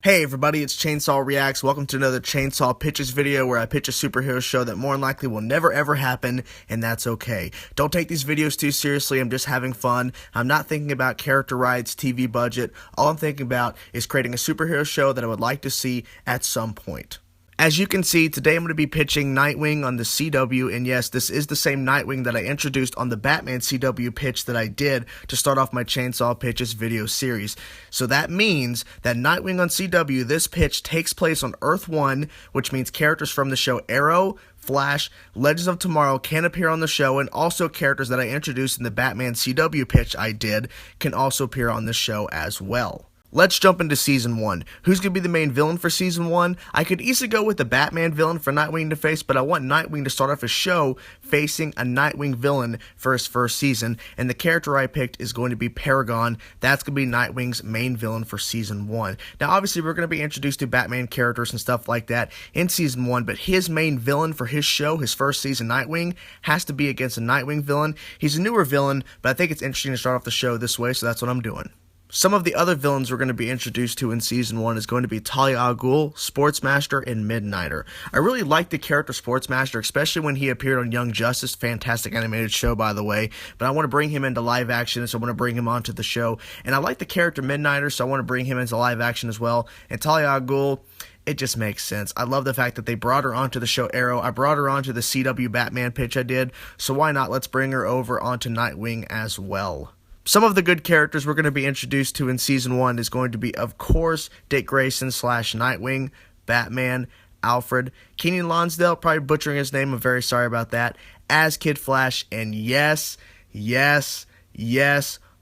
Hey everybody, it's Chainsaw Reacts. Welcome to another Chainsaw Pitches video where I pitch a superhero show that more than likely will never ever happen, and that's okay. Don't take these videos too seriously, I'm just having fun. I'm not thinking about character rights, TV budget. All I'm thinking about is creating a superhero show that I would like to see at some point. As you can see, today I'm going to be pitching Nightwing on the CW, and yes, this is the same Nightwing that I introduced on the Batman CW pitch that I did to start off my Chainsaw Pitches video series. So that means that Nightwing on CW, this pitch takes place on Earth 1, which means characters from the show Arrow, Flash, Legends of Tomorrow can appear on the show, and also characters that I introduced in the Batman CW pitch I did can also appear on the show as well. Let's jump into Season 1. Who's going to be the main villain for Season 1? I could easily go with the Batman villain for Nightwing to face, but I want Nightwing to start off his show facing a Nightwing villain for his first season, and the character I picked is going to be Paragon. That's going to be Nightwing's main villain for Season 1. Now, obviously, we're going to be introduced to Batman characters and stuff like that in Season 1, but his main villain for his show, his first season Nightwing, has to be against a Nightwing villain. He's a newer villain, but I think it's interesting to start off the show this way, so that's what I'm doing. Some of the other villains we're going to be introduced to in Season 1 is going to be Talia al Ghul, Sportsmaster, and Midnighter. I really like the character Sportsmaster, especially when he appeared on Young Justice, fantastic animated show by the way, but I want to bring him into live action, so I want to bring him onto the show, and I like the character Midnighter, so I want to bring him into live action as well, and Talia al Ghul, it just makes sense. I love the fact that they brought her onto the show Arrow. I brought her onto the CW Batman pitch I did, so why not? Let's bring her over onto Nightwing as well. Some of the good characters we're going to be introduced to in Season 1 is going to be, of course, Dick Grayson / Nightwing, Batman, Alfred, Keenan Lonsdale, probably butchering his name, I'm very sorry about that, as Kid Flash, and yes,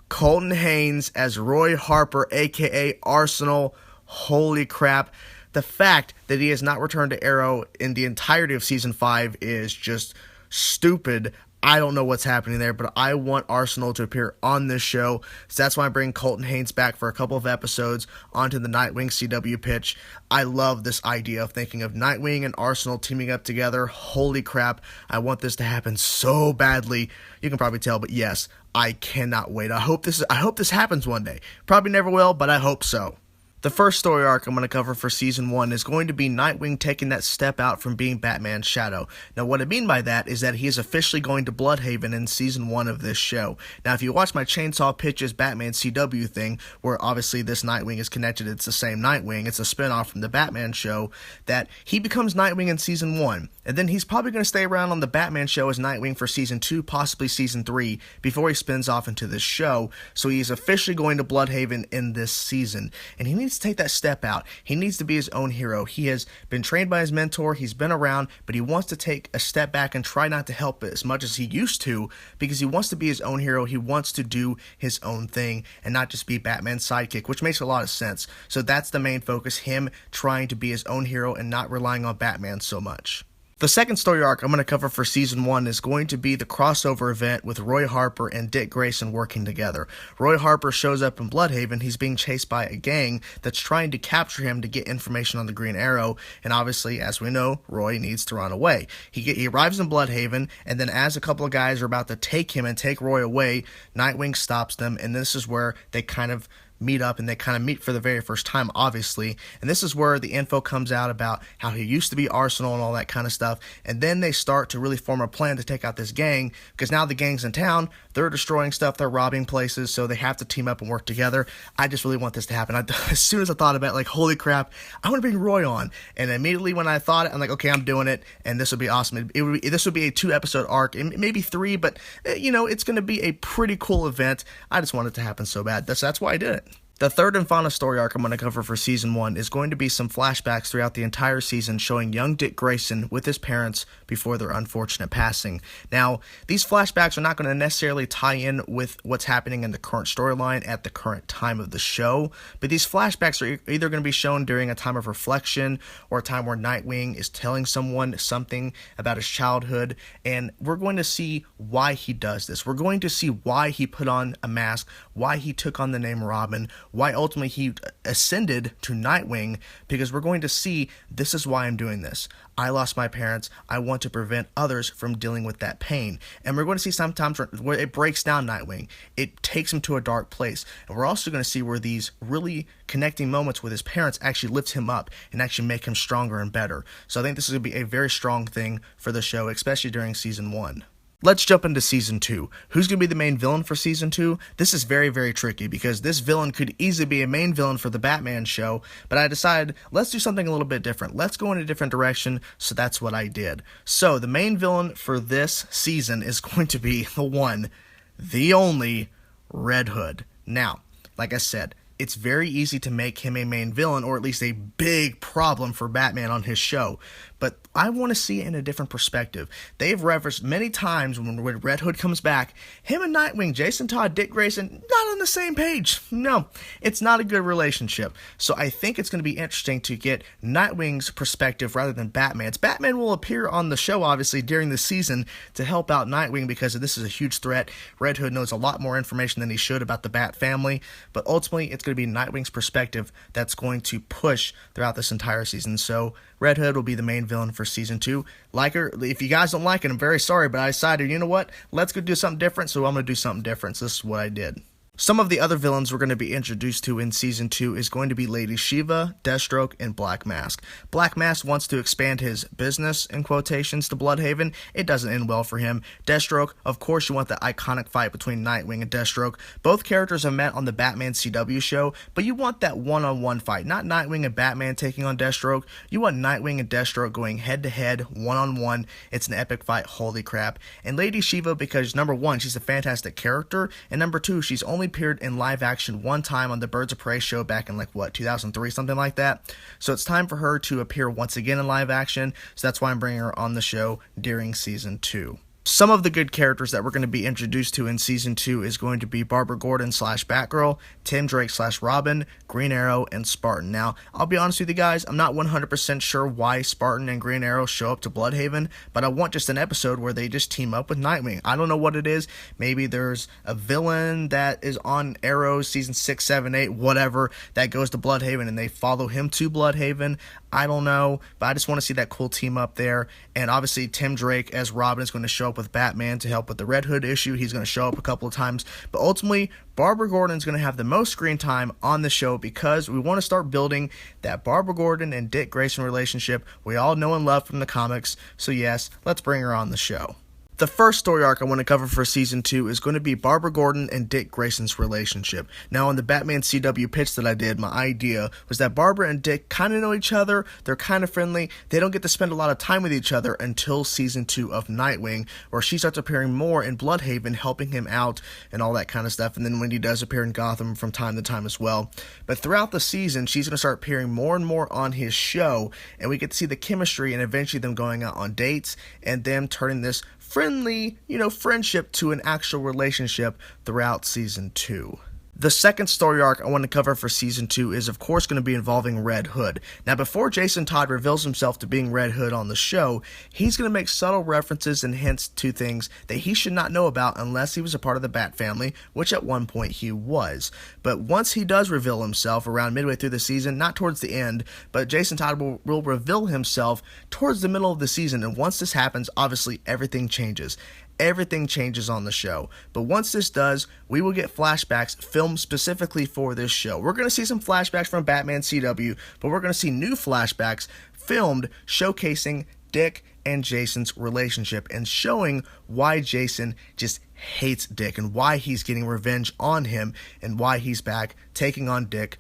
Colton Haynes as Roy Harper, aka Arsenal. Holy crap. The fact that he has not returned to Arrow in the entirety of Season 5 is just stupid. I don't know what's happening there, but I want Arsenal to appear on this show, so that's why I bring Colton Haynes back for a couple of episodes onto the Nightwing CW pitch. I love this idea of thinking of Nightwing and Arsenal teaming up together. Holy crap, I want this to happen so badly. You can probably tell, but yes, I cannot wait. I hope this happens one day. Probably never will, but I hope so. The first story arc I'm going to cover for Season 1 is going to be Nightwing taking that step out from being Batman's shadow. Now, what I mean by that is that he is officially going to Bloodhaven in Season 1 of this show. Now, if you watch my Chainsaw Pitches Batman CW thing, where obviously this Nightwing is connected, it's the same Nightwing, it's a spinoff from the Batman show, that he becomes Nightwing in Season 1, and then he's probably going to stay around on the Batman show as Nightwing for Season 2, possibly Season 3, before he spins off into this show, so he's officially going to Bloodhaven in this season, and he needs to take that step out. He needs to be his own hero. He has been trained by his mentor, he's been around, but he wants to take a step back and try not to help as much as he used to, because he wants to be his own hero. He wants to do his own thing and not just be Batman's sidekick, which makes a lot of sense. So that's the main focus, him trying to be his own hero and not relying on Batman so much. The second story arc I'm going to cover for Season 1 is going to be the crossover event with Roy Harper and Dick Grayson working together. Roy Harper shows up in Bloodhaven. He's being chased by a gang that's trying to capture him to get information on the Green Arrow, and obviously, as we know, Roy needs to run away. He arrives in Bloodhaven, and then as a couple of guys are about to take him and take Roy away, Nightwing stops them, and this is where they kind of meet up, and they kind of meet for the very first time, obviously, and this is where the info comes out about how he used to be Arsenal and all that kind of stuff, and then they start to really form a plan to take out this gang, because now the gang's in town, they're destroying stuff, they're robbing places, so they have to team up and work together. I just really want this to happen. As soon as I thought about it, like, holy crap, I want to bring Roy on, and immediately when I thought it, I'm like, okay, I'm doing it, and this would be awesome. This would be a 2-episode arc, and maybe 3, but, you know, it's going to be a pretty cool event. I just want it to happen so bad. That's why I did it. The third and final story arc I'm going to cover for Season 1 is going to be some flashbacks throughout the entire season showing young Dick Grayson with his parents before their unfortunate passing. Now, these flashbacks are not going to necessarily tie in with what's happening in the current storyline at the current time of the show, but these flashbacks are either going to be shown during a time of reflection or a time where Nightwing is telling someone something about his childhood, and we're going to see why he does this. We're going to see why he put on a mask, why he took on the name Robin, why ultimately he ascended to Nightwing, because we're going to see this is why I'm doing this. I lost my parents. I want to prevent others from dealing with that pain. And we're going to see sometimes where it breaks down Nightwing. It takes him to a dark place. And we're also going to see where these really connecting moments with his parents actually lift him up and actually make him stronger and better. So I think this is going to be a very strong thing for the show, especially during season 1. Let's jump into season 2. Who's going to be the main villain for season 2? This is very, very tricky because this villain could easily be a main villain for the Batman show, but I decided let's do something a little bit different. Let's go in a different direction, so that's what I did. So the main villain for this season is going to be the one, the only, Red Hood. Now, like I said, it's very easy to make him a main villain, or at least a big problem for Batman on his show. But I want to see it in a different perspective. They've referenced many times when Red Hood comes back, him and Nightwing, Jason Todd, Dick Grayson, not on the same page. No, it's not a good relationship. So I think it's going to be interesting to get Nightwing's perspective rather than Batman's. Batman will appear on the show, obviously, during the season to help out Nightwing because this is a huge threat. Red Hood knows a lot more information than he should about the Bat family, but ultimately it's going to be Nightwing's perspective that's going to push throughout this entire season. So Red Hood will be the main villain for season 2. Like her, if you guys don't like it, I'm very sorry, but I decided, you know what? Let's go do something different, so I'm going to do something different. So this is what I did. Some of the other villains we're going to be introduced to in Season 2 is going to be Lady Shiva, Deathstroke, and Black Mask. Black Mask wants to expand his business, in quotations, to Bloodhaven. It doesn't end well for him. Deathstroke, of course you want the iconic fight between Nightwing and Deathstroke. Both characters have met on the Batman CW show, but you want that one-on-one fight. Not Nightwing and Batman taking on Deathstroke. You want Nightwing and Deathstroke going head-to-head, one-on-one. It's an epic fight, holy crap. And Lady Shiva, because number one, she's a fantastic character, and number two, she's only appeared in live action one time on the Birds of Prey show back in 2003, something like that. So it's time for her to appear once again in live action, so that's why I'm bringing her on the show during season 2. Some of the good characters that we're going to be introduced to in Season 2 is going to be Barbara Gordon / Batgirl, Tim Drake / Robin, Green Arrow, and Spartan. Now, I'll be honest with you guys, I'm not 100% sure why Spartan and Green Arrow show up to Bloodhaven, but I want just an episode where they just team up with Nightwing. I don't know what it is. Maybe there's a villain that is on Arrow Season 6, 7, 8, whatever, that goes to Bloodhaven and they follow him to Bloodhaven. I don't know, but I just want to see that cool team up there. And obviously, Tim Drake as Robin is going to show up with Batman to help with the Red Hood issue. He's going to show up a couple of times. But ultimately, Barbara Gordon is going to have the most screen time on the show because we want to start building that Barbara Gordon and Dick Grayson relationship we all know and love from the comics. So yes, let's bring her on the show. The first story arc I want to cover for Season 2 is going to be Barbara Gordon and Dick Grayson's relationship. Now, on the Batman CW pitch that I did, my idea was that Barbara and Dick kind of know each other, they're kind of friendly, they don't get to spend a lot of time with each other until Season 2 of Nightwing, where she starts appearing more in Bloodhaven, helping him out and all that kind of stuff, and then when he does appear in Gotham from time to time as well. But throughout the season, she's going to start appearing more and more on his show, and we get to see the chemistry and eventually them going out on dates, and them turning this friendly, friendship to an actual relationship throughout Season 2. The second story arc I want to cover for Season 2 is, of course, going to be involving Red Hood. Now, before Jason Todd reveals himself to being Red Hood on the show, he's going to make subtle references and hints to things that he should not know about unless he was a part of the Bat family, which at one point he was. But once he does reveal himself around midway through the season, not towards the end, but Jason Todd will reveal himself towards the middle of the season, and once this happens, obviously everything changes. Everything changes on the show. But once this does, we will get flashbacks filmed specifically for this show. We're going to see some flashbacks from Batman CW, but we're going to see new flashbacks filmed showcasing Dick and Jason's relationship and showing why Jason just hates Dick and why he's getting revenge on him and why he's back taking on Dick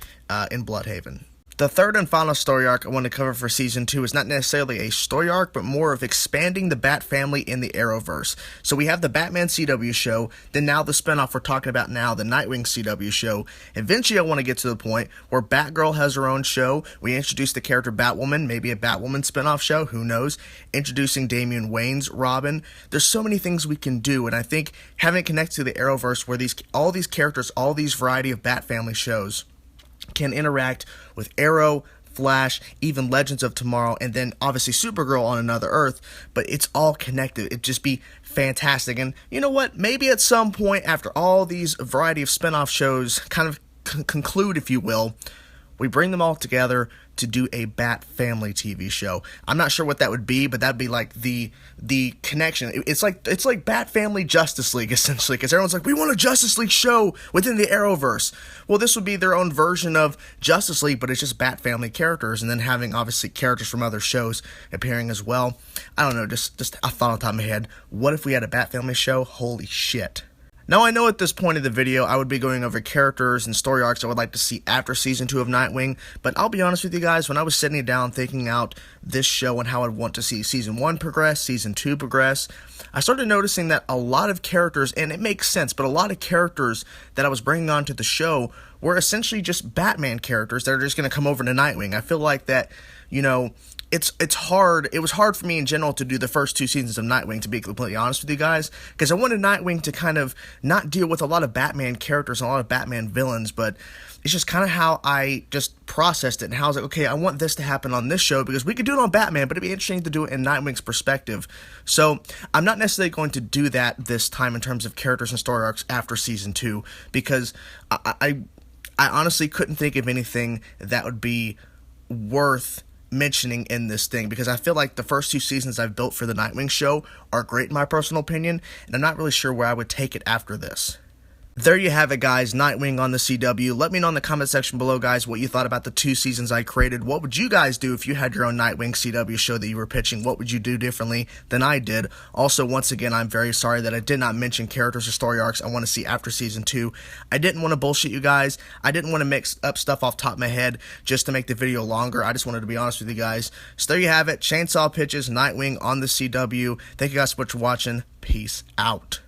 in Bloodhaven. The third and final story arc I want to cover for Season 2 is not necessarily a story arc, but more of expanding the Bat family in the Arrowverse. So we have the Batman CW show, then now the spinoff we're talking about now, the Nightwing CW show. Eventually I want to get to the point where Batgirl has her own show. We introduce the character Batwoman, maybe a Batwoman spinoff show, who knows? Introducing Damian Wayne's Robin. There's so many things we can do, and I think having it connect to the Arrowverse where all these characters, all these variety of Bat family shows can interact with Arrow, Flash, even Legends of Tomorrow, and then obviously Supergirl on Another Earth, but it's all connected. It'd just be fantastic. And you know what? Maybe at some point after all these variety of spinoff shows kind of conclude, if you will, we bring them all together to do a Bat Family TV show. I'm not sure what that would be, but that'd be like the connection. It's like Bat Family Justice League, essentially, because everyone's like, we want a Justice League show within the Arrowverse. Well, this would be their own version of Justice League, but it's just Bat Family characters, and then having, obviously, characters from other shows appearing as well. I don't know, just a thought on top of my head. What if we had a Bat Family show? Holy shit. Now, I know at this point of the video, I would be going over characters and story arcs I would like to see after Season 2 of Nightwing, but I'll be honest with you guys, when I was sitting down thinking out this show and how I'd want to see Season 1 progress, Season 2 progress, I started noticing that a lot of characters, and it makes sense, but a lot of characters that I was bringing onto the show were essentially just Batman characters that are just going to come over to Nightwing. I feel like that, you know, it's hard. It was hard for me in general to do the first 2 seasons of Nightwing, to be completely honest with you guys, because I wanted Nightwing to kind of not deal with a lot of Batman characters and a lot of Batman villains, but it's just kind of how I just processed it, and how I was like, okay, I want this to happen on this show, because we could do it on Batman, but it'd be interesting to do it in Nightwing's perspective. So I'm not necessarily going to do that this time in terms of characters and story arcs after Season 2, because I honestly couldn't think of anything that would be worth mentioning in this thing, because I feel like the first 2 seasons I've built for the Nightwing show are great in my personal opinion, and I'm not really sure where I would take it after this. There you have it, guys. Nightwing on the CW. Let me know in the comment section below, guys, what you thought about the 2 seasons I created. What would you guys do if you had your own Nightwing CW show that you were pitching? What would you do differently than I did? Also, once again, I'm very sorry that I did not mention characters or story arcs I want to see after Season 2. I didn't want to bullshit you guys. I didn't want to mix up stuff off the top of my head just to make the video longer. I just wanted to be honest with you guys. So there you have it. ChainsawPitches, Nightwing on the CW. Thank you guys so much for watching. Peace out.